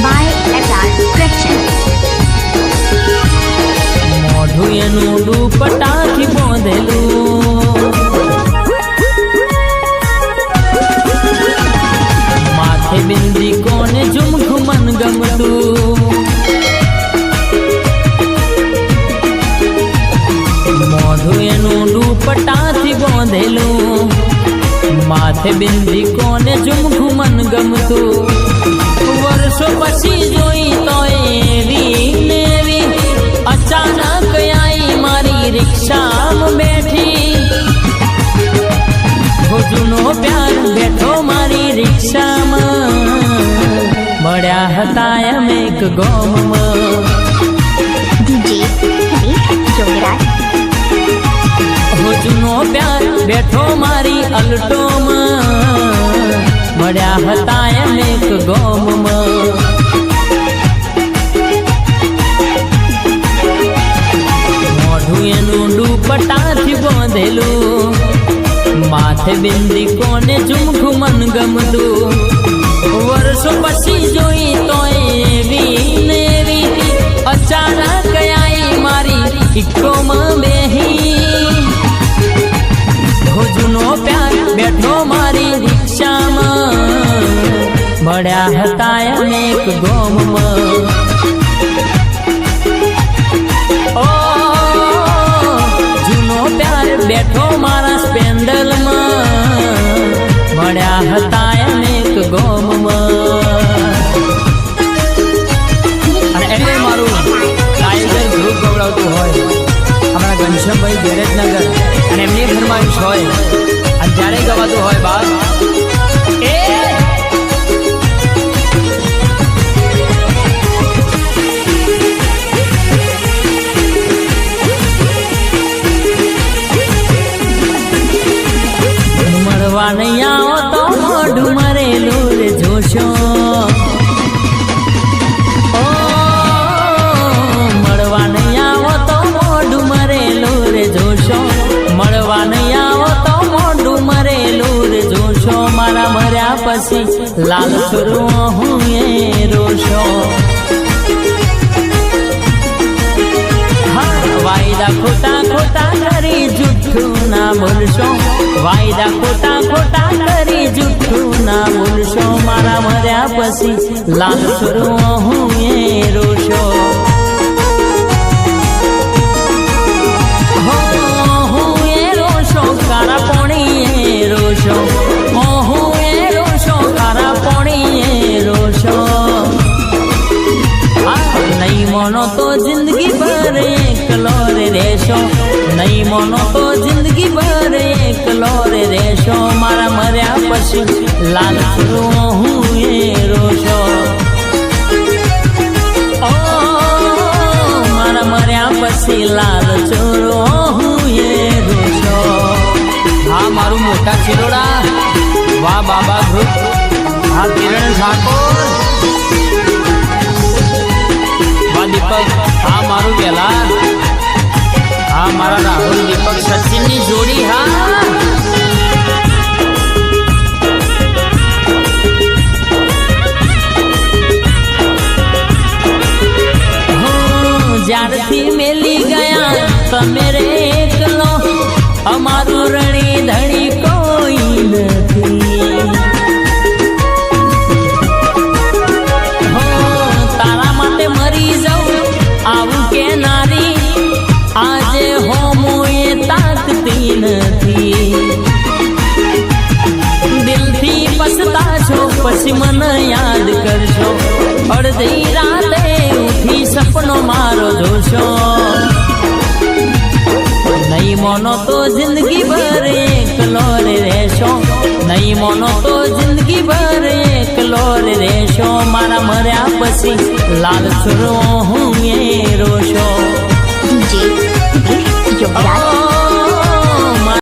by SR Productions. મોઢું એનું દુપટ્ટાથી બાંધેલું, માથે બિંદી કોને ઝુમખું મન ગમતું, મોઢું એનું દુપટ્ટાથી બાંધેલું, માથે બિંદી કોને ઝુમખું મન ગમતું, વર્ષો પછી જોઈ તો એવી નેવી અચાનક આઈ મારી રિક્ષામાં બેઠી, જૂનો પ્યાર બેઠો મારી રિક્ષામાં, મળ્યા હતા એમ એક ગામમાં, DJ Harish Jogiraj. જૂનો પ્યાર બેઠો મારી અલટોમાં, મળ્યા હતા એમ એક ગામમાં, મોઢું એનું દુપટ્ટાથી બાંધેલું, માથે બિંદી કોને ઝુમખું મન ગમતું, વર્ષો પછી જોઈ તો એવી નેવી અચાનક આઈ મારી ઇકોમાં બેહી, જૂનો પ્યાર બેઠો મારી રિક્ષામાં, મળ્યા હતા અનેક ગામમાં, જૂનો પ્યાર બેઠો મારા સ્પેન્ડલમાં, મળ્યા હતા અનેક ગામમાં. અને એટલે મારું ટાઈગર ગ્રુપ ગવડાવતું હોય, અમારા ઘનશ્યામભાઈ ગેરેજનગર, અને એમની ફરમાઈશ હોય, અને જ્યારે ગવાતું હોય બાદ એ મળવા નહીં આવો તો મોઢું મરેલું રે જોશો, મળવા નહીં આવો તો મોઢું મરેલું રે જોશો, મળવા નહીં આવો તો મોઢું મરેલું રે જોશો, મારા મર્યા પછી લાલ છોરો હું એ રોશો, વાયદા ખોટા ખોટા કરી જૂઠું ના બોલશો, વાયદા ખોટા ખોટા કરી જૂઠું ના બોલશો, મારા મર્યા પછી લાલ છોરો હું એ રોશો, હું એ રોશો કારા પોણી એ રોશો, હું એ રોશો કારા પોણી એ રોશો, નહીં મોનો તો જિંદગી ભર એકલો રે રહેશો, નહીં મોનો તો જિંદગી ભર એકલો રે રહેશો, મારા મર્યા પછી લાલ છોરો હું એ રોશો, મારા મર્યા પછી લાલ છોરો હું એ રોશો. હા મારું મોટા ચિલોડા, વાહ બાબા ગ્રુપ, હા કિરણ ઠાકોર, દીપક, હા મારું વેલા, હા મારા રાહુલ દીપક સચિન ની જોડી, હા જ્યારથી મેલી ગયા તમે રે એકલો, અમારું રણી ધણી કોઈ નથી, તારા માટે મરી જાઉં આવું કે નારી, આજે હોમું એ તાકતી નથી, દિલથી પછતાશો પછી મને યાદ કરશો, અડધી રાતે ઉઠી સપનો મારો જોશો, નહીં મોનો તો જિંદગી ભર એકલો રે રહેશો, નહીં મોનો તો જિંદગી ભર એકલો રે રહેશો, મારા મર્યા પછી લાલ છોરો હું એ રોશો,